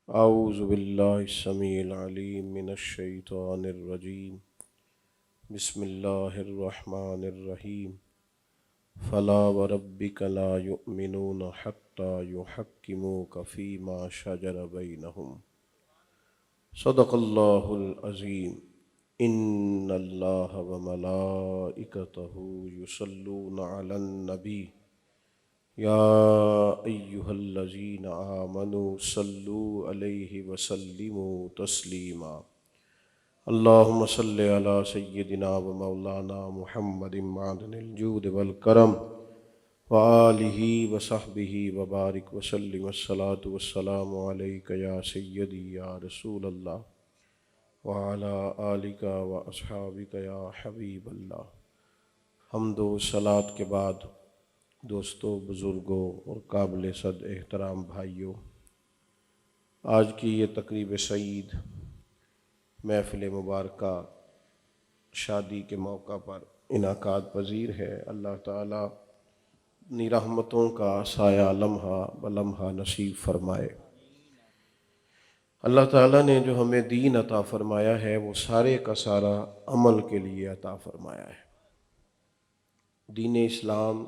اعوذ باللہ السمیع العلیم من الشیطان الرجیم بسم اللہ الرحمن الرحیم فلا وربک لا یؤمنون حتی یحکموک فیما شجر بینہم صدق اللہ العظیم ان اللہ وملائکتہ یصلون علی النبی یا ایہا الذین آمنوا صلوا علیہ وسلموا تسلیما اللہم صلی علی سیدنا و مولانا محمد معدن الجود والکرم وآلہ وصحبہ وبارک وسلم الصلاة والسلام علیک یا سیدی یا رسول اللہ وعلی آلک و اصحابک یا حبیب اللہ۔ حمد و صلاۃ کے بعد دوستوں، بزرگوں اور قابل صد احترام بھائیوں، آج کی یہ تقریب سعید محفل مبارکہ شادی کے موقع پر انعقاد پذیر ہے۔ اللہ تعالیٰ اپنی رحمتوں کا سایہ لمحہ بلمحہ نصیب فرمائے۔ اللہ تعالیٰ نے جو ہمیں دین عطا فرمایا ہے وہ سارے کا سارا عمل کے لیے عطا فرمایا ہے۔ دین اسلام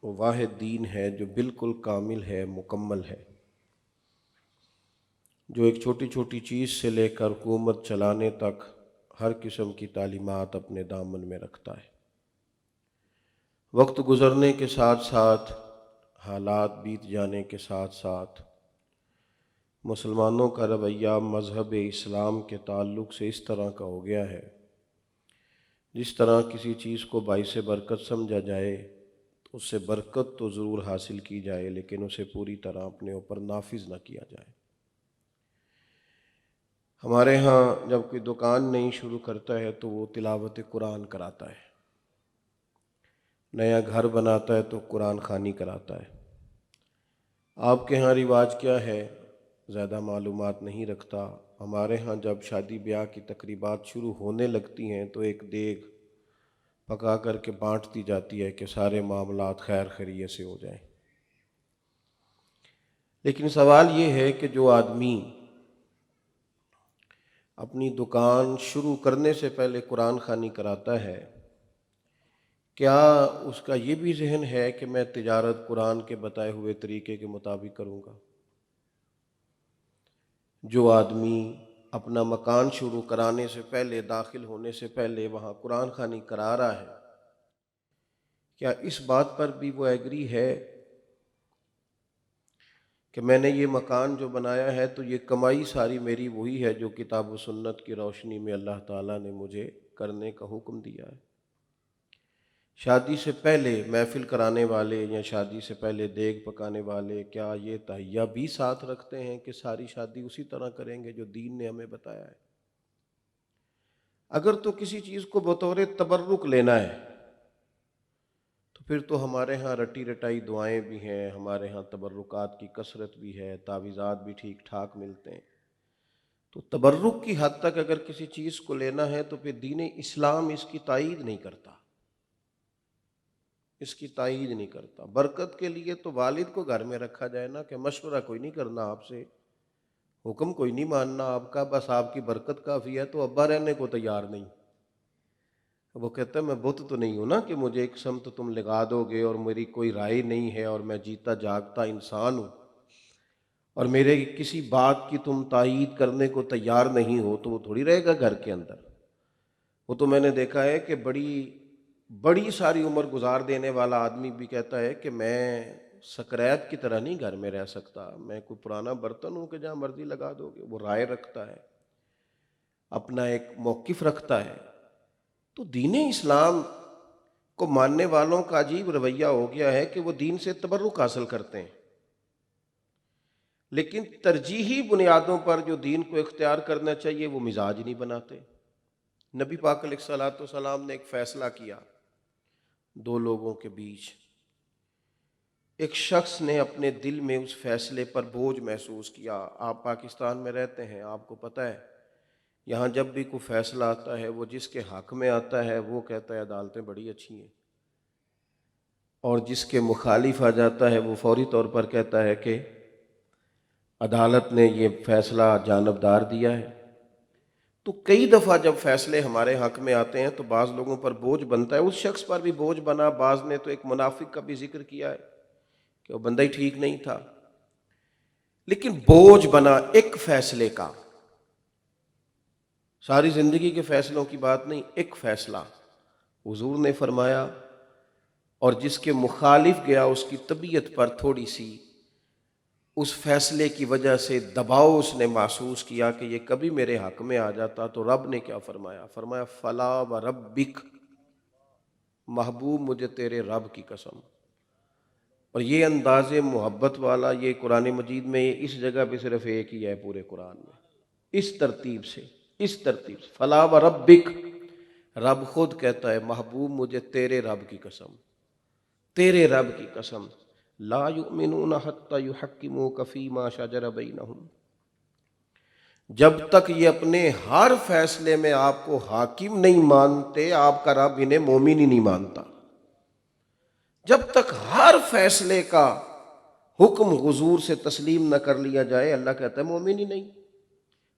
وہ واحد دین ہے جو بالکل کامل ہے، مکمل ہے، جو ایک چھوٹی چھوٹی چیز سے لے کر حکومت چلانے تک ہر قسم کی تعلیمات اپنے دامن میں رکھتا ہے۔ وقت گزرنے کے ساتھ ساتھ، حالات بیت جانے کے ساتھ ساتھ، مسلمانوں کا رویہ مذہب اسلام کے تعلق سے اس طرح کا ہو گیا ہے، جس طرح کسی چیز کو باعث برکت سمجھا جائے تو اس سے برکت تو ضرور حاصل کی جائے، لیکن اسے پوری طرح اپنے اوپر نافذ نہ کیا جائے۔ ہمارے ہاں جب کوئی دکان نہیں شروع کرتا ہے تو وہ تلاوت قرآن کراتا ہے، نیا گھر بناتا ہے تو قرآن خوانی کراتا ہے۔ آپ کے ہاں رواج کیا ہے زیادہ معلومات نہیں رکھتا۔ ہمارے ہاں جب شادی بیاہ کی تقریبات شروع ہونے لگتی ہیں تو ایک دیگ پکا کر کے بانٹ دی جاتی ہے کہ سارے معاملات خیر خیریت سے ہو جائیں۔ لیکن سوال یہ ہے کہ جو آدمی اپنی دکان شروع کرنے سے پہلے قرآن خوانی کراتا ہے، کیا اس کا یہ بھی ذہن ہے کہ میں تجارت قرآن کے بتائے ہوئے طریقے کے مطابق کروں گا؟ جو آدمی اپنا مکان شروع کرانے سے پہلے، داخل ہونے سے پہلے وہاں قرآن خوانی کرا رہا ہے، کیا اس بات پر بھی وہ ایگری ہے کہ میں نے یہ مکان جو بنایا ہے تو یہ کمائی ساری میری وہی ہے جو کتاب و سنت کی روشنی میں اللہ تعالیٰ نے مجھے کرنے کا حکم دیا ہے؟ شادی سے پہلے محفل کرانے والے یا شادی سے پہلے دیگ پکانے والے کیا یہ تہیہ بھی ساتھ رکھتے ہیں کہ ساری شادی اسی طرح کریں گے جو دین نے ہمیں بتایا ہے؟ اگر تو کسی چیز کو بطور تبرک لینا ہے تو پھر تو ہمارے ہاں رٹی رٹائی دعائیں بھی ہیں، ہمارے ہاں تبرکات کی کثرت بھی ہے، تعویذات بھی ٹھیک ٹھاک ملتے ہیں۔ تو تبرک کی حد تک اگر کسی چیز کو لینا ہے تو پھر دین اسلام اس کی تائید نہیں کرتا، اس کی تائید نہیں کرتا۔ برکت کے لیے تو والد کو گھر میں رکھا جائے نا، کہ مشورہ کوئی نہیں کرنا آپ سے، حکم کوئی نہیں ماننا آپ کا، بس آپ کی برکت کافی ہے۔ تو ابا رہنے کو تیار نہیں، وہ کہتا ہے میں بت تو نہیں ہوں نا کہ مجھے ایک سمت تم لگا دو گے اور میری کوئی رائے نہیں ہے اور میں جیتا جاگتا انسان ہوں اور میرے کسی بات کی تم تائید کرنے کو تیار نہیں ہو تو وہ تھوڑی رہے گا گھر کے اندر۔ وہ تو میں نے دیکھا ہے کہ بڑی ساری عمر گزار دینے والا آدمی بھی کہتا ہے کہ میں سکریت کی طرح نہیں گھر میں رہ سکتا، میں کوئی پرانا برتن ہوں کہ جہاں مرضی لگا دو گے۔ وہ رائے رکھتا ہے، اپنا ایک موقف رکھتا ہے۔ تو دین اسلام کو ماننے والوں کا عجیب رویہ ہو گیا ہے کہ وہ دین سے تبرک حاصل کرتے ہیں، لیکن ترجیحی بنیادوں پر جو دین کو اختیار کرنا چاہیے وہ مزاج نہیں بناتے۔ نبی پاک علیہ الصلوۃ والسلام نے ایک فیصلہ کیا دو لوگوں کے بیچ۔ ایک شخص نے اپنے دل میں اس فیصلے پر بوجھ محسوس کیا۔ آپ پاکستان میں رہتے ہیں، آپ کو پتہ ہے یہاں جب بھی کوئی فیصلہ آتا ہے وہ جس کے حق میں آتا ہے وہ کہتا ہے عدالتیں بڑی اچھی ہیں، اور جس کے مخالف آ جاتا ہے وہ فوری طور پر کہتا ہے کہ عدالت نے یہ فیصلہ جانبدار دیا ہے۔ تو کئی دفعہ جب فیصلے ہمارے حق میں آتے ہیں تو بعض لوگوں پر بوجھ بنتا ہے، اس شخص پر بھی بوجھ بنا۔ بعض نے تو ایک منافق کا بھی ذکر کیا ہے کہ وہ بندہ ہی ٹھیک نہیں تھا، لیکن بوجھ بنا ایک فیصلے کا، ساری زندگی کے فیصلوں کی بات نہیں، ایک فیصلہ حضور نے فرمایا، اور جس کے مخالف گیا اس کی طبیعت پر تھوڑی سی اس فیصلے کی وجہ سے دباؤ اس نے محسوس کیا کہ یہ کبھی میرے حق میں آ جاتا، تو رب نے کیا فرمایا؟ فرمایا فلا و ربک، محبوب مجھے تیرے رب کی قسم۔ اور یہ انداز محبت والا یہ قرآن مجید میں اس جگہ پہ صرف ایک ہی ہے پورے قرآن میں، اس ترتیب سے فلا و ربک، رب خود کہتا ہے محبوب مجھے تیرے رب کی قسم، تیرے رب کی قسم، لا یؤمنون حتی یحکموک فیما شجر بینہم، جب تک یہ اپنے ہر فیصلے میں آپ کو حاکم نہیں مانتے، آپ کا رب انہیں مومن ہی نہیں مانتا۔ جب تک ہر فیصلے کا حکم حضور سے تسلیم نہ کر لیا جائے، اللہ کہتا ہے مومن ہی نہیں۔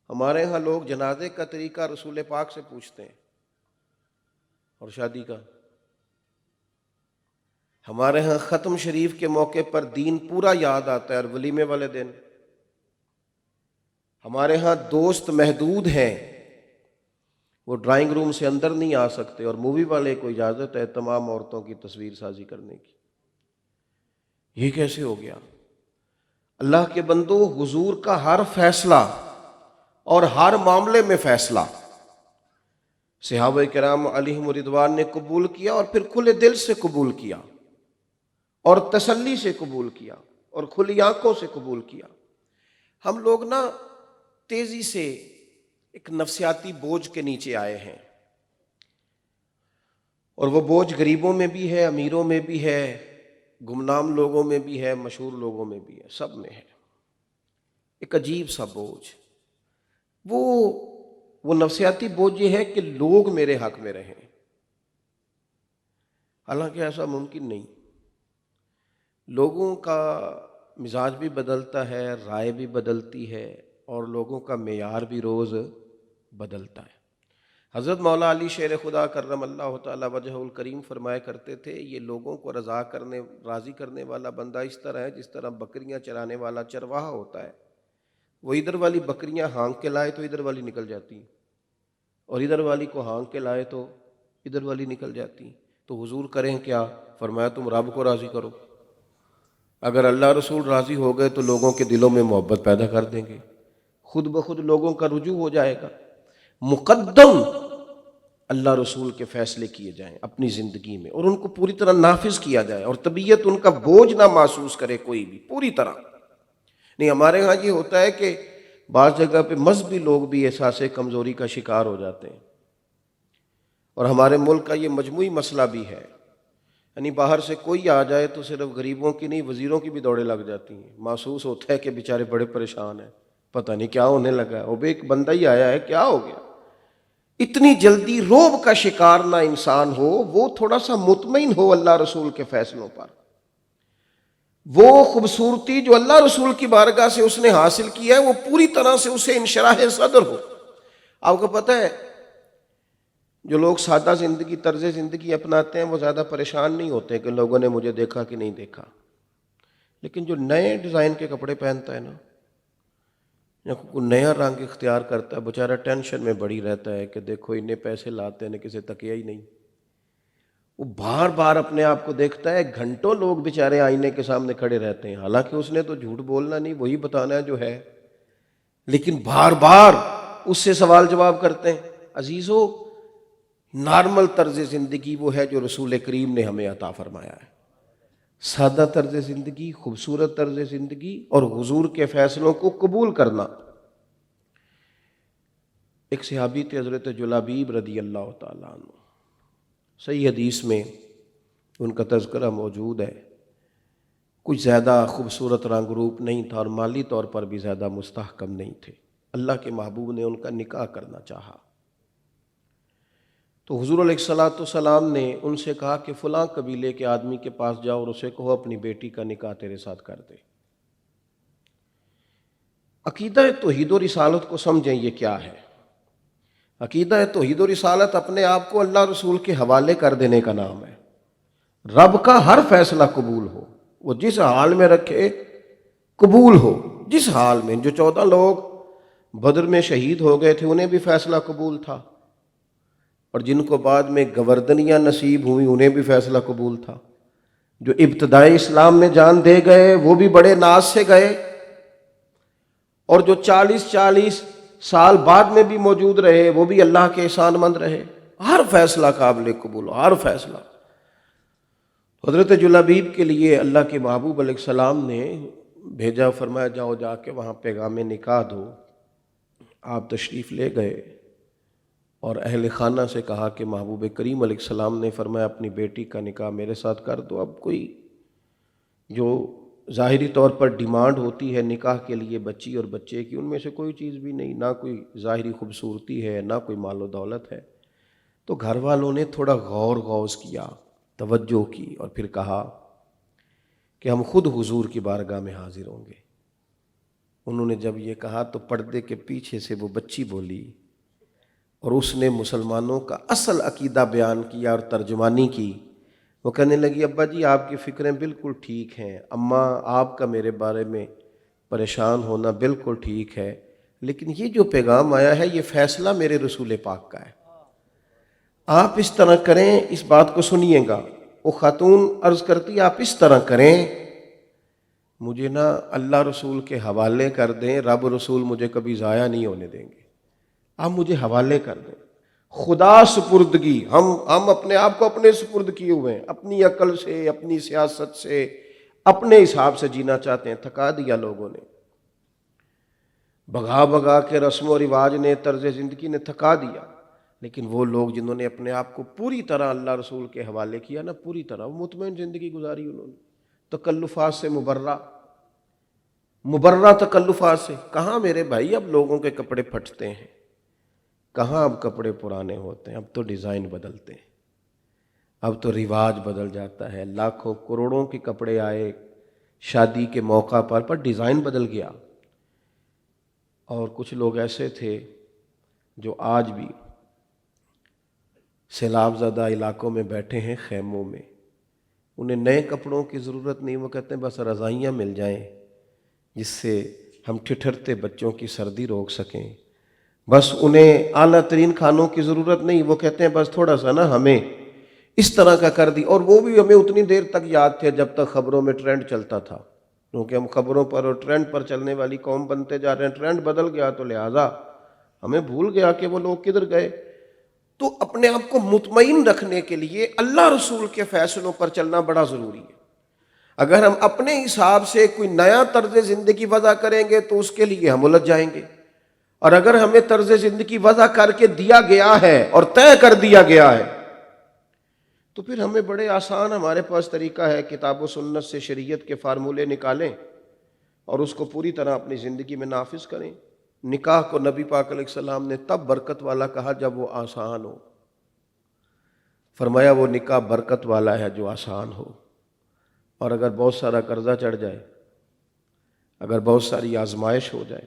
ہمارے ہاں لوگ جنازے کا طریقہ رسول پاک سے پوچھتے ہیں اور شادی کا، ہمارے ہاں ختم شریف کے موقع پر دین پورا یاد آتا ہے اور ولیمے والے دن، ہمارے ہاں دوست محدود ہیں، وہ ڈرائنگ روم سے اندر نہیں آ سکتے، اور مووی والے کو اجازت ہے تمام عورتوں کی تصویر سازی کرنے کی۔ یہ کیسے ہو گیا؟ اللہ کے بندو، حضور کا ہر فیصلہ اور ہر معاملے میں فیصلہ صحابہ کرام علیہم رضوان نے قبول کیا، اور پھر کھلے دل سے قبول کیا، اور تسلی سے قبول کیا، اور کھلی آنکھوں سے قبول کیا۔ ہم لوگ نا تیزی سے ایک نفسیاتی بوجھ کے نیچے آئے ہیں، اور وہ بوجھ غریبوں میں بھی ہے، امیروں میں بھی ہے، گمنام لوگوں میں بھی ہے، مشہور لوگوں میں بھی ہے، سب میں ہے ایک عجیب سا بوجھ۔ وہ نفسیاتی بوجھ یہ ہے کہ لوگ میرے حق میں رہیں، حالانکہ ایسا ممکن نہیں۔ لوگوں کا مزاج بھی بدلتا ہے، رائے بھی بدلتی ہے، اور لوگوں کا معیار بھی روز بدلتا ہے۔ حضرت مولا علی شیر خدا کرم اللہ تعالی وجہ الکریم فرمایا کرتے تھے، یہ لوگوں کو راضی کرنے والا بندہ اس طرح ہے جس طرح بکریاں چرانے والا چرواہا ہوتا ہے۔ وہ ادھر والی بکریاں ہانک کے لائے تو ادھر والی نکل جاتی، اور ادھر والی کو ہانک کے لائے تو ادھر والی نکل جاتی۔ تو حضور کریں کیا؟ فرمایا تم رب کو راضی کرو، اگر اللہ رسول راضی ہو گئے تو لوگوں کے دلوں میں محبت پیدا کر دیں گے، خود بخود لوگوں کا رجوع ہو جائے گا۔ مقدم اللہ رسول کے فیصلے کیے جائیں اپنی زندگی میں، اور ان کو پوری طرح نافذ کیا جائے، اور طبیعت ان کا بوجھ نہ محسوس کرے کوئی بھی، پوری طرح نہیں۔ ہمارے ہاں یہ ہوتا ہے کہ بعض جگہ پہ مذہبی لوگ بھی احساس کمزوری کا شکار ہو جاتے ہیں، اور ہمارے ملک کا یہ مجموعی مسئلہ بھی ہے، یعنی باہر سے کوئی آ جائے تو صرف غریبوں کی نہیں، وزیروں کی بھی دوڑیں لگ جاتی ہیں۔ محسوس ہوتا ہے کہ بیچارے بڑے پریشان ہیں، پتہ نہیں کیا ہونے لگا ہے، وہ بھی ایک بندہ ہی آیا ہے، کیا ہو گیا؟ اتنی جلدی روب کا شکار نہ انسان ہو، وہ تھوڑا سا مطمئن ہو اللہ رسول کے فیصلوں پر۔ وہ خوبصورتی جو اللہ رسول کی بارگاہ سے اس نے حاصل کیا ہے، وہ پوری طرح سے اسے انشراح صدر ہو۔ آپ کو پتہ ہے جو لوگ سادہ طرز زندگی اپناتے ہیں وہ زیادہ پریشان نہیں ہوتے کہ لوگوں نے مجھے دیکھا کہ نہیں دیکھا، لیکن جو نئے ڈیزائن کے کپڑے پہنتا ہے نا، یا کوئی نیا رنگ اختیار کرتا ہے، بیچارہ ٹینشن میں بڑی رہتا ہے کہ دیکھو انہیں پیسے لاتے ہیں، کسی تکیہ ہی نہیں۔ وہ بار بار اپنے آپ کو دیکھتا ہے، گھنٹوں لوگ بیچارے آئینے کے سامنے کھڑے رہتے ہیں، حالانکہ اس نے تو جھوٹ بولنا نہیں، وہی بتانا ہے جو ہے، لیکن بار بار اس سے سوال جواب کرتے ہیں۔ عزیزو، نارمل طرز زندگی وہ ہے جو رسول کریم نے ہمیں عطا فرمایا ہے، سادہ طرز زندگی، خوبصورت طرز زندگی، اور حضور کے فیصلوں کو قبول کرنا۔ ایک صحابی تھے حضرت جلابیب رضی اللہ تعالیٰ عنہ، صحیح حدیث میں ان کا تذکرہ موجود ہے۔ کچھ زیادہ خوبصورت رنگ روپ نہیں تھا، اور مالی طور پر بھی زیادہ مستحکم نہیں تھے۔ اللہ کے محبوب نے ان کا نکاح کرنا چاہا، تو حضور علیہ الصلوۃ والسلام نے ان سے کہا کہ فلاں قبیلے کے آدمی کے پاس جاؤ اور اسے کہو اپنی بیٹی کا نکاح تیرے ساتھ کر دے۔ عقیدہ توحید و رسالت کو سمجھیں یہ کیا ہے۔ عقیدہ توحید و رسالت اپنے آپ کو اللہ رسول کے حوالے کر دینے کا نام ہے۔ رب کا ہر فیصلہ قبول ہو، وہ جس حال میں رکھے قبول ہو، جس حال میں۔ جو 14 لوگ بدر میں شہید ہو گئے تھے انہیں بھی فیصلہ قبول تھا، اور جن کو بعد میں گوردنیاں نصیب ہوئی انہیں بھی فیصلہ قبول تھا۔ جو ابتدائی اسلام میں جان دے گئے وہ بھی بڑے ناز سے گئے، اور جو 40 سال بعد میں بھی موجود رہے وہ بھی اللہ کے احسان مند رہے۔ ہر فیصلہ قابل قبول، ہر فیصلہ۔ حضرت جلابیب کے لیے اللہ کے محبوب علیہ السلام نے بھیجا، فرمایا جاؤ جا کے وہاں پیغام نکاح دو۔ آپ تشریف لے گئے اور اہل خانہ سے کہا کہ محبوب کریم علیہ السلام نے فرمایا اپنی بیٹی کا نکاح میرے ساتھ کر دو۔ اب کوئی جو ظاہری طور پر ڈیمانڈ ہوتی ہے نکاح کے لیے بچی اور بچے کی، ان میں سے کوئی چیز بھی نہیں، نہ کوئی ظاہری خوبصورتی ہے، نہ کوئی مال و دولت ہے۔ تو گھر والوں نے تھوڑا غور غوض کیا، توجہ کی، اور پھر کہا کہ ہم خود حضور کی بارگاہ میں حاضر ہوں گے۔ انہوں نے جب یہ کہا تو پردے کے پیچھے سے وہ بچی بولی، اور اس نے مسلمانوں کا اصل عقیدہ بیان کیا اور ترجمانی کی۔ وہ کہنے لگی ابا جی آپ کی فکریں بالکل ٹھیک ہیں، اماں آپ کا میرے بارے میں پریشان ہونا بالکل ٹھیک ہے، لیکن یہ جو پیغام آیا ہے یہ فیصلہ میرے رسول پاک کا ہے، آپ اس طرح کریں، اس بات کو سنیے گا۔ وہ خاتون عرض کرتی آپ اس طرح کریں، مجھے نا اللہ رسول کے حوالے کر دیں، رب رسول مجھے کبھی ضائع نہیں ہونے دیں گے، آپ مجھے حوالے کر دیں۔ خدا سپردگی، ہم اپنے آپ کو اپنے سپرد کیے ہوئے ہیں، اپنی عقل سے، اپنی سیاست سے، اپنے حساب سے جینا چاہتے ہیں۔ تھکا دیا لوگوں نے، بھگا بھگا کے رسم و رواج نے، طرز زندگی نے تھکا دیا۔ لیکن وہ لوگ جنہوں نے اپنے آپ کو پوری طرح اللہ رسول کے حوالے کیا نا، پوری طرح وہ مطمئن زندگی گزاری انہوں نے، تکلفات سے مبرہ تکلفات سے۔ کہاں میرے بھائی اب لوگوں کے کپڑے پھٹتے ہیں، کہاں اب کپڑے پرانے ہوتے ہیں، اب تو ڈیزائن بدلتے ہیں، اب تو رواج بدل جاتا ہے۔ لاکھوں کروڑوں کے کپڑے آئے شادی کے موقع پر ڈیزائن بدل گیا۔ اور کچھ لوگ ایسے تھے جو آج بھی سیلاب زدہ علاقوں میں بیٹھے ہیں خیموں میں، انہیں نئے کپڑوں کی ضرورت نہیں، وہ کہتے ہیں بس رضائیاں مل جائیں جس سے ہم ٹھٹھرتے بچوں کی سردی روک سکیں، بس انہیں اعلیٰ ترین کھانوں کی ضرورت نہیں، وہ کہتے ہیں بس تھوڑا سا نا ہمیں اس طرح کا کر دی۔ اور وہ بھی ہمیں اتنی دیر تک یاد تھے جب تک خبروں میں ٹرینڈ چلتا تھا، کیونکہ ہم خبروں پر اور ٹرینڈ پر چلنے والی قوم بنتے جا رہے ہیں۔ ٹرینڈ بدل گیا تو لہٰذا ہمیں بھول گیا کہ وہ لوگ کدھر گئے۔ تو اپنے آپ کو مطمئن رکھنے کے لیے اللہ رسول کے فیصلوں پر چلنا بڑا ضروری ہے۔ اگر ہم اپنے حساب سے کوئی نیا طرز زندگی وضع کریں گے تو اس کے لیے ہم الجھ جائیں گے، اور اگر ہمیں طرز زندگی وضع کر کے دیا گیا ہے اور طے کر دیا گیا ہے تو پھر ہمیں بڑے آسان، ہمارے پاس طریقہ ہے، کتاب و سنت سے شریعت کے فارمولے نکالیں اور اس کو پوری طرح اپنی زندگی میں نافذ کریں۔ نکاح کو نبی پاک علیہ السلام نے تب برکت والا کہا جب وہ آسان ہو، فرمایا وہ نکاح برکت والا ہے جو آسان ہو۔ اور اگر بہت سارا قرضہ چڑھ جائے، اگر بہت ساری آزمائش ہو جائے،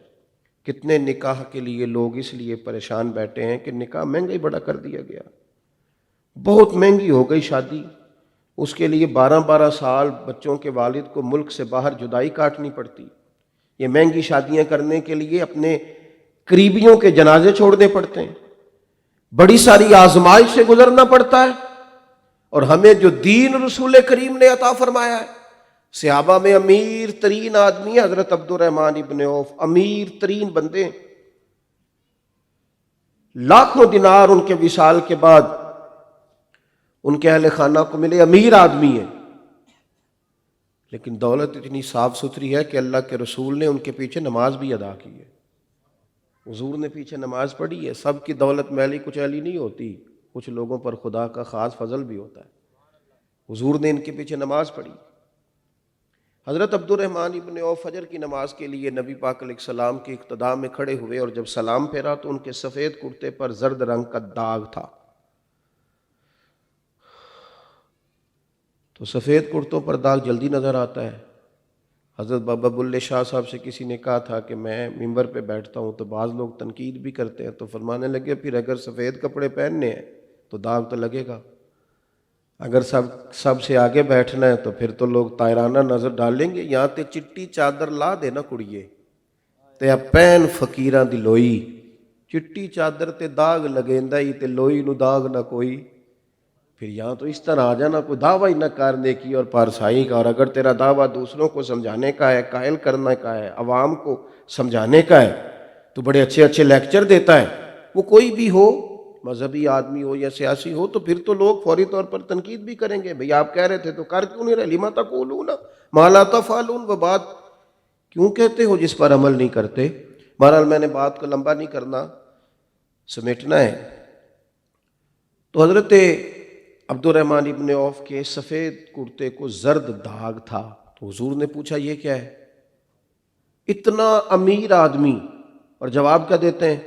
کتنے نکاح کے لیے لوگ اس لیے پریشان بیٹھے ہیں کہ نکاح مہنگا ہی بڑا کر دیا گیا، بہت مہنگی ہو گئی شادی، اس کے لیے 12 سال بچوں کے والد کو ملک سے باہر جدائی کاٹنی پڑتی، یہ مہنگی شادیاں کرنے کے لیے اپنے قریبیوں کے جنازے چھوڑنے پڑتے ہیں، بڑی ساری آزمائش سے گزرنا پڑتا ہے۔ اور ہمیں جو دین رسول کریم نے عطا فرمایا ہے، صحابہ میں امیر ترین آدمی ہے حضرت عبد الرحمن ابن عوف، امیر ترین بندے، لاکھوں دینار ان کے وصال کے بعد ان کے اہل خانہ کو ملے، امیر آدمی ہے، لیکن دولت اتنی صاف ستھری ہے کہ اللہ کے رسول نے ان کے پیچھے نماز بھی ادا کی ہے، حضور نے پیچھے نماز پڑھی ہے۔ سب کی دولت میلی کچیلی نہیں ہوتی، کچھ لوگوں پر خدا کا خاص فضل بھی ہوتا ہے، حضور نے ان کے پیچھے نماز پڑھی۔ حضرت عبد الرحمن ابن عوف فجر کی نماز کے لیے نبی پاک علیہ السلام کی اقتداء میں کھڑے ہوئے، اور جب سلام پھیرا تو ان کے سفید کرتے پر زرد رنگ کا داغ تھا۔ تو سفید کرتوں پر داغ جلدی نظر آتا ہے، حضرت بابا بلے شاہ صاحب سے کسی نے کہا تھا کہ میں ممبر پہ بیٹھتا ہوں تو بعض لوگ تنقید بھی کرتے ہیں، تو فرمانے لگے پھر اگر سفید کپڑے پہننے ہیں تو داغ تو لگے گا، اگر سب سے آگے بیٹھنا ہے تو پھر تو لوگ طائرانہ نظر ڈالیں گے، یہاں تے چٹی چادر لا دے نا کڑیے تے پین فقیراں دی لوئی، چٹی چادر تے داغ لگیندا ہی تے لوئی نو داغ نہ کوئی، پھر یہاں تو اس طرح آ جانا، کوئی دعویٰ ہی نہ کر نیکی اور پارسائی کا، اور اگر تیرا دعویٰ دوسروں کو سمجھانے کا ہے، قائل کرنے کا ہے، عوام کو سمجھانے کا ہے، تو بڑے اچھے اچھے لیکچر دیتا ہے، وہ کوئی بھی ہو، مذہبی آدمی ہو یا سیاسی ہو، تو پھر تو لوگ فوری طور پر تنقید بھی کریں گے، بھئی آپ کہہ رہے تھے تو کر کیوں نہیں رہے، لما تقولون ما لا تفعلون، وہ بات کیوں کہتے ہو جس پر عمل نہیں کرتے۔ بہرحال میں نے بات کو لمبا نہیں کرنا، سمیٹنا ہے۔ تو حضرت عبد الرحمن ابن عوف کے سفید کرتے کو زرد داغ تھا، تو حضور نے پوچھا یہ کیا ہے، اتنا امیر آدمی، اور جواب کیا دیتے ہیں،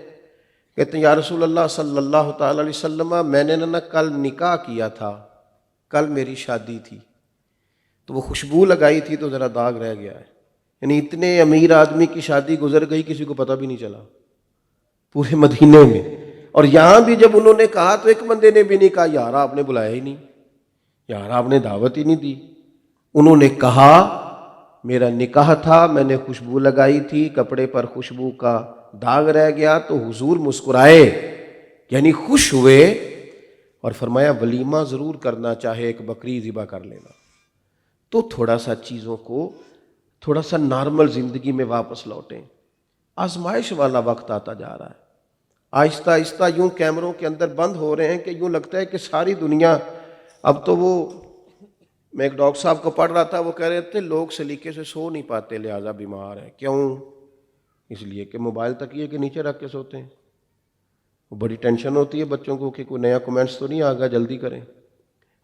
کہتے ہیں یا رسول اللہ صلی اللہ تعالی علیہ وسلم، میں نے نہ کل نکاح کیا تھا، کل میری شادی تھی، تو وہ خوشبو لگائی تھی تو ذرا داغ رہ گیا ہے، یعنی اتنے امیر آدمی کی شادی گزر گئی، کسی کو پتہ بھی نہیں چلا پورے مدینے میں، اور یہاں بھی جب انہوں نے کہا تو ایک بندے نے بھی نہیں کہا یار آپ نے بلایا ہی نہیں، یار آپ نے دعوت ہی نہیں دی، انہوں نے کہا میرا نکاح تھا، میں نے خوشبو لگائی تھی، کپڑے پر خوشبو کا داغ رہ گیا، تو حضور مسکرائے، یعنی خوش ہوئے، اور فرمایا ولیمہ ضرور کرنا، چاہے ایک بکری ذبح کر لینا۔ تو تھوڑا سا چیزوں کو، تھوڑا سا نارمل زندگی میں واپس لوٹیں، آزمائش والا وقت آتا جا رہا ہے، آہستہ آہستہ یوں کیمروں کے اندر بند ہو رہے ہیں کہ یوں لگتا ہے کہ ساری دنیا، اب تو وہ، میں ایک ڈاکٹر صاحب کو پڑھ رہا تھا، وہ کہہ رہے تھے لوگ سلیقے سے سو نہیں پاتے لہٰذا بیمار ہیں، کیوں؟ اس لیے کہ موبائل تکیے کے نیچے رکھ کے سوتے ہیں، وہ بڑی ٹینشن ہوتی ہے بچوں کو کہ کوئی نیا کومنٹس تو نہیں آ گیا، جلدی کریں،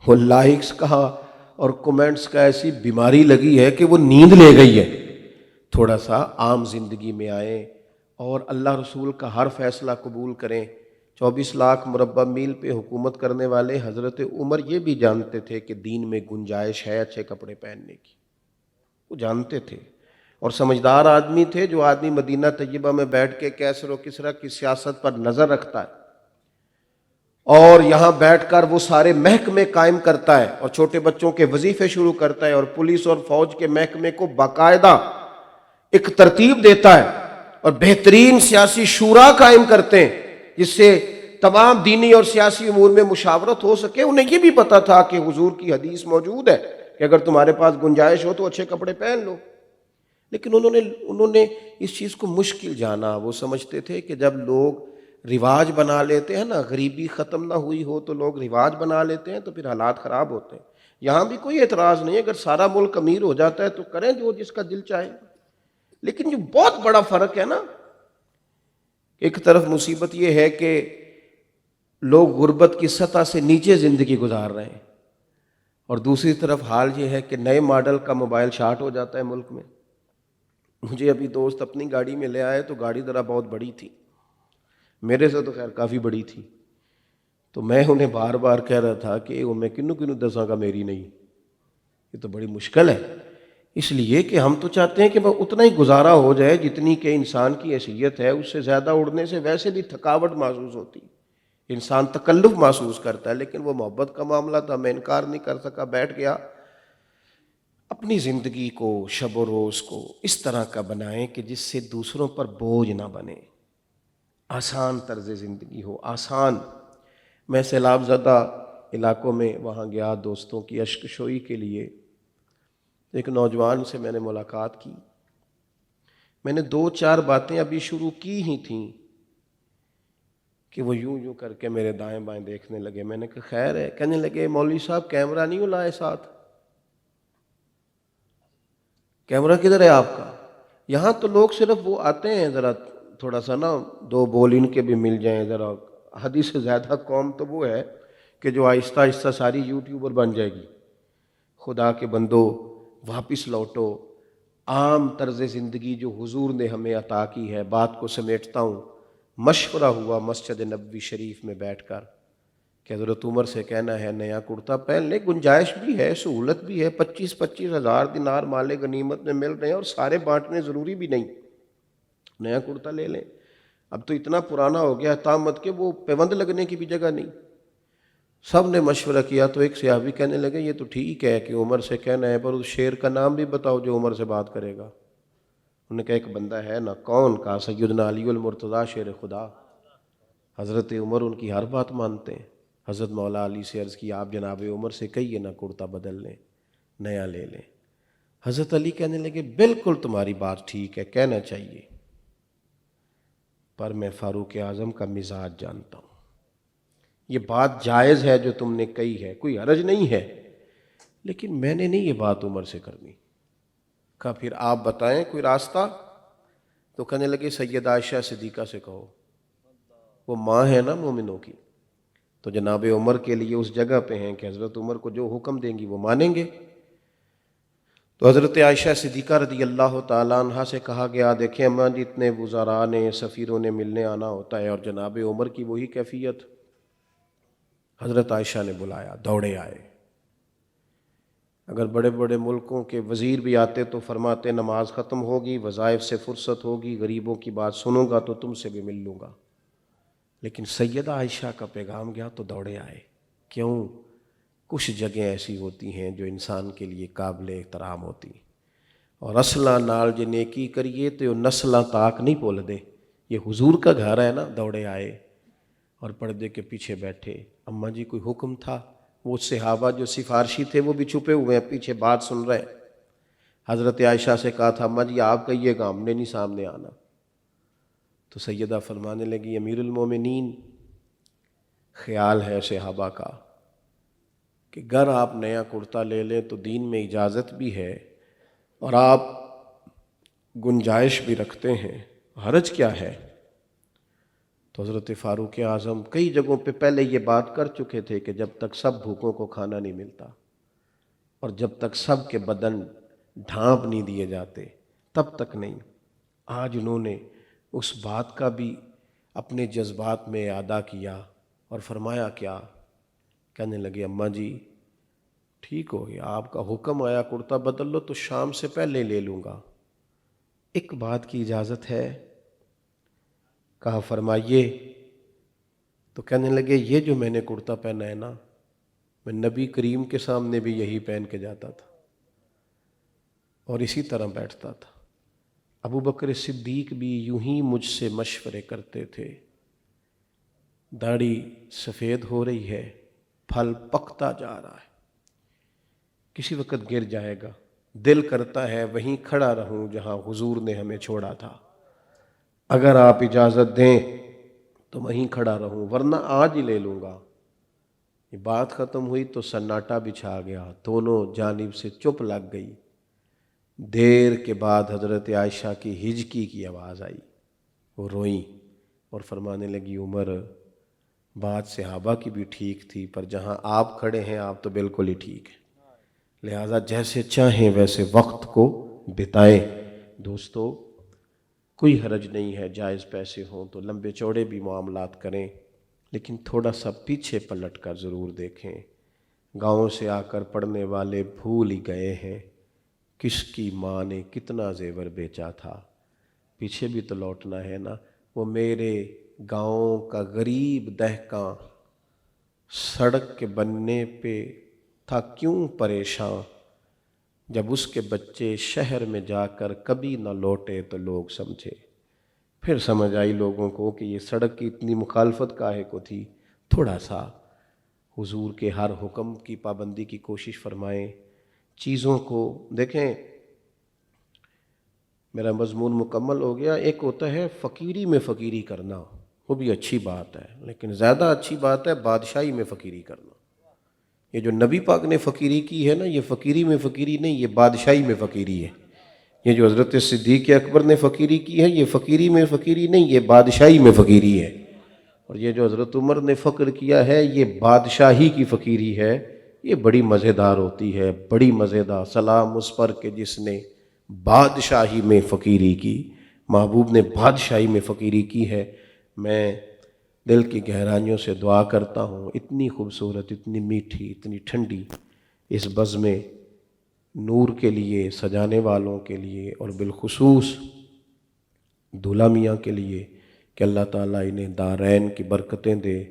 وہ لائکس کا اور کومنٹس کا ایسی بیماری لگی ہے کہ وہ نیند لے گئی ہے۔ تھوڑا سا عام زندگی میں آئیں اور اللہ رسول کا ہر فیصلہ قبول کریں۔ 24 لاکھ مربع میل پہ حکومت کرنے والے حضرت عمر یہ بھی جانتے تھے کہ دین میں گنجائش ہے اچھے کپڑے پہننے کی، وہ جانتے تھے، اور سمجھدار آدمی تھے، جو آدمی مدینہ طیبہ میں بیٹھ کے کیسر و کسریٰ کی سیاست پر نظر رکھتا ہے اور یہاں بیٹھ کر وہ سارے محکمے قائم کرتا ہے اور چھوٹے بچوں کے وظیفے شروع کرتا ہے اور پولیس اور فوج کے محکمے کو باقاعدہ ایک ترتیب دیتا ہے اور بہترین سیاسی شورا قائم کرتے ہیں جس سے تمام دینی اور سیاسی امور میں مشاورت ہو سکے۔ انہیں یہ بھی پتا تھا کہ حضور کی حدیث موجود ہے کہ اگر تمہارے پاس گنجائش ہو تو اچھے کپڑے پہن لو، لیکن انہوں نے اس چیز کو مشکل جانا۔ وہ سمجھتے تھے کہ جب لوگ رواج بنا لیتے ہیں نا، غریبی ختم نہ ہوئی ہو تو لوگ رواج بنا لیتے ہیں تو پھر حالات خراب ہوتے ہیں۔ یہاں بھی کوئی اعتراض نہیں، اگر سارا ملک امیر ہو جاتا ہے تو کریں جو جس کا دل چاہے، لیکن جو بہت بڑا فرق ہے نا، ایک طرف مصیبت یہ ہے کہ لوگ غربت کی سطح سے نیچے زندگی گزار رہے ہیں، اور دوسری طرف حال یہ ہے کہ نئے ماڈل کا موبائل شارٹ ہو جاتا ہے ملک میں۔ مجھے ابھی دوست اپنی گاڑی میں لے آئے تو گاڑی ذرا بہت بڑی تھی، میرے سے تو خیر کافی بڑی تھی، تو میں انہیں بار بار کہہ رہا تھا کہ وہ میں کنوں دساں کا میری نہیں، یہ تو بڑی مشکل ہے، اس لیے کہ ہم تو چاہتے ہیں کہ وہ اتنا ہی گزارا ہو جائے جتنی کہ انسان کی حیثیت ہے، اس سے زیادہ اڑنے سے ویسے بھی تھکاوٹ محسوس ہوتی، انسان تکلف محسوس کرتا ہے، لیکن وہ محبت کا معاملہ تھا، میں انکار نہیں کر سکا، بیٹھ گیا۔ اپنی زندگی کو، شب و روز کو اس طرح کا بنائیں کہ جس سے دوسروں پر بوجھ نہ بنے، آسان طرز زندگی ہو، آسان۔ میں سیلاب زدہ علاقوں میں وہاں گیا دوستوں کی اشک شوئی کے لیے، ایک نوجوان سے میں نے ملاقات کی، میں نے 2-4 باتیں ابھی شروع کی ہی تھیں کہ وہ یوں کر کے میرے دائیں بائیں دیکھنے لگے۔ میں نے کہا خیر ہے؟ کہنے لگے مولوی صاحب کیمرہ نہیں لائے ساتھ؟ کیمرہ کدھر ہے آپ کا؟ یہاں تو لوگ صرف وہ آتے ہیں ذرا تھوڑا سا نا 2 بول ان کے بھی مل جائیں، ذرا حد سے زیادہ قوم تو وہ ہے کہ جو آہستہ آہستہ ساری یوٹیوبر بن جائے گی۔ خدا کے بندو واپس لوٹو، عام طرز زندگی جو حضور نے ہمیں عطا کی ہے۔ بات کو سمیٹتا ہوں، مشورہ ہوا مسجد نبوی شریف میں بیٹھ کر کہ حضرت عمر سے کہنا ہے نیا کرتا پہن لے، گنجائش بھی ہے، سہولت بھی ہے، 25,000 دینار مال غنیمت میں مل رہے ہیں اور سارے بانٹنے ضروری بھی نہیں، نیا کرتا لے لیں۔ اب تو اتنا پرانا ہو گیا طامت کہ وہ پیوند لگنے کی بھی جگہ نہیں۔ سب نے مشورہ کیا تو ایک صحابی کہنے لگے یہ تو ٹھیک ہے کہ عمر سے کہنا ہے، پر اس شیر کا نام بھی بتاؤ جو عمر سے بات کرے گا۔ انہوں نے کہا ایک بندہ ہے نا، کون؟ کہا سیدنا علی المرتضیٰ شیر خدا۔ حضرت عمر ان کی ہر بات مانتے ہیں۔ حضرت مولا علی سے عرض کی آپ جناب عمر سے کہیے نا کرتا بدل لیں، نیا لے لیں۔ حضرت علی کہنے لگے بالکل تمہاری بات ٹھیک ہے، کہنا چاہیے، پر میں فاروق اعظم کا مزاج جانتا ہوں، یہ بات جائز ہے جو تم نے کہی ہے، کوئی حرج نہیں ہے، لیکن میں نے نہیں یہ بات عمر سے کرنی۔ کہا پھر آپ بتائیں کوئی راستہ؟ تو کہنے لگے سیدہ عائشہ صدیقہ سے کہو، وہ ماں ہے نا مومنوں کی، تو جناب عمر کے لیے اس جگہ پہ ہیں کہ حضرت عمر کو جو حکم دیں گی وہ مانیں گے۔ تو حضرت عائشہ صدیقہ رضی اللہ تعالیٰ عنہ سے کہا گیا دیکھیں اماں جتنے وزراء نے سفیروں نے ملنے آنا ہوتا ہے اور جناب عمر کی وہی کیفیت۔ حضرت عائشہ نے بلایا، دوڑے آئے۔ اگر بڑے بڑے ملکوں کے وزیر بھی آتے تو فرماتے نماز ختم ہوگی، وظائف سے فرصت ہوگی، غریبوں کی بات سنوں گا تو تم سے بھی مل لوں گا، لیکن سیدہ عائشہ کا پیغام گیا تو دوڑے آئے۔ کیوں؟ کچھ جگہیں ایسی ہوتی ہیں جو انسان کے لیے قابل احترام ہوتی ہیں، اور اصلاں نال جے نیکی کریے تو نسلاں تاک نہیں بھول دے۔ یہ حضور کا گھر ہے نا، دوڑے آئے اور پردے کے پیچھے بیٹھے۔ اماں جی کوئی حکم تھا؟ وہ صحابہ جو سفارشی تھے وہ بھی چھپے ہوئے ہیں، پیچھے بات سن رہے۔ حضرت عائشہ سے کہا تھا اماں جی آپ کہیے گا، ہم نے نہیں سامنے آنا۔ تو سیدہ فرمانے لگی امیر المومنین، خیال ہے صحابہ کا کہ اگر آپ نیا کرتا لے لیں تو دین میں اجازت بھی ہے اور آپ گنجائش بھی رکھتے ہیں، حرج کیا ہے؟ تو حضرت فاروق اعظم کئی جگہوں پہ پہلے یہ بات کر چکے تھے کہ جب تک سب بھوکوں کو کھانا نہیں ملتا اور جب تک سب کے بدن ڈھانپ نہیں دیے جاتے تب تک نہیں۔ آج انہوں نے اس بات کا بھی اپنے جذبات میں اعادہ کیا اور فرمایا کیا؟ کہنے لگے اماں جی ٹھیک ہو گیا، آپ کا حکم آیا کرتا بدل لو تو شام سے پہلے لے لوں گا، ایک بات کی اجازت ہے؟ کہا فرمائیے۔ تو کہنے لگے یہ جو میں نے کرتا پہنا ہے نا، میں نبی کریم کے سامنے بھی یہی پہن کے جاتا تھا اور اسی طرح بیٹھتا تھا۔ ابو بکر صدیق بھی یوں ہی مجھ سے مشورے کرتے تھے، داڑھی سفید ہو رہی ہے، پھل پکتا جا رہا ہے، کسی وقت گر جائے گا، دل کرتا ہے وہیں کھڑا رہوں جہاں حضور نے ہمیں چھوڑا تھا، اگر آپ اجازت دیں تو وہیں کھڑا رہوں ورنہ آج ہی لے لوں گا۔ یہ بات ختم ہوئی تو سناٹا بچھا گیا، دونوں جانب سے چپ لگ گئی۔ دیر کے بعد حضرت عائشہ کی ہجکی کی آواز آئی، وہ روئیں اور فرمانے لگی عمر بات صحابہ کی بھی ٹھیک تھی، پر جہاں آپ کھڑے ہیں آپ تو بالکل ہی ٹھیک ہیں، لہٰذا جیسے چاہیں ویسے وقت کو بتائیں۔ دوستو کوئی حرج نہیں ہے، جائز پیسے ہوں تو لمبے چوڑے بھی معاملات کریں، لیکن تھوڑا سا پیچھے پلٹ کر ضرور دیکھیں۔ گاؤں سے آ کر پڑھنے والے بھول ہی گئے ہیں کس کی ماں نے کتنا زیور بیچا تھا، پیچھے بھی تو لوٹنا ہے نا۔ وہ میرے گاؤں کا غریب دہقاں سڑک کے بننے پہ تھا کیوں پریشاں، جب اس کے بچے شہر میں جا کر کبھی نہ لوٹے تو لوگ سمجھے۔ پھر سمجھ آئی لوگوں کو کہ یہ سڑک کی اتنی مخالفت کاہے کو تھی۔ تھوڑا سا حضور کے ہر حکم کی پابندی کی کوشش فرمائیں، چیزوں کو دیکھیں۔ میرا مضمون مکمل ہو گیا۔ ایک ہوتا ہے فقیری میں فقیری کرنا، وہ بھی اچھی بات ہے، لیکن زیادہ اچھی بات ہے بادشاہی میں فقیری کرنا۔ یہ جو نبی پاک نے فقیری کی ہے نا، یہ فقیری میں فقیری نہیں، یہ بادشاہی میں فقیری ہے۔ یہ جو حضرت صدیق اکبر نے فقیری کی ہے، یہ فقیری میں فقیری نہیں، یہ بادشاہی میں فقیری ہے۔ اور یہ جو حضرت عمر نے فقر کیا ہے، یہ بادشاہی کی فقیری ہے۔ یہ بڑی مزیدار ہوتی ہے، بڑی مزیدار۔ سلام اس پر کہ جس نے بادشاہی میں فقیری کی، محبوب نے بادشاہی میں فقیری کی ہے۔ میں دل کی گہرائیوں سے دعا کرتا ہوں اتنی خوبصورت، اتنی میٹھی، اتنی ٹھنڈی اس بزم نور کے لیے، سجانے والوں کے لیے، اور بالخصوص دولہا میاں کے لیے کہ اللہ تعالیٰ انہیں دارین کی برکتیں دے،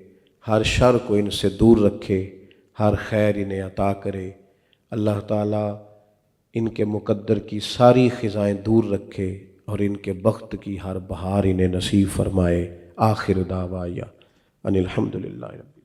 ہر شر کو ان سے دور رکھے، ہر خیر انہیں عطا کرے، اللہ تعالیٰ ان کے مقدر کی ساری خزائیں دور رکھے اور ان کے بخت کی ہر بہار انہیں نصیب فرمائے۔ آخر دعوایا ان الحمدللہ رب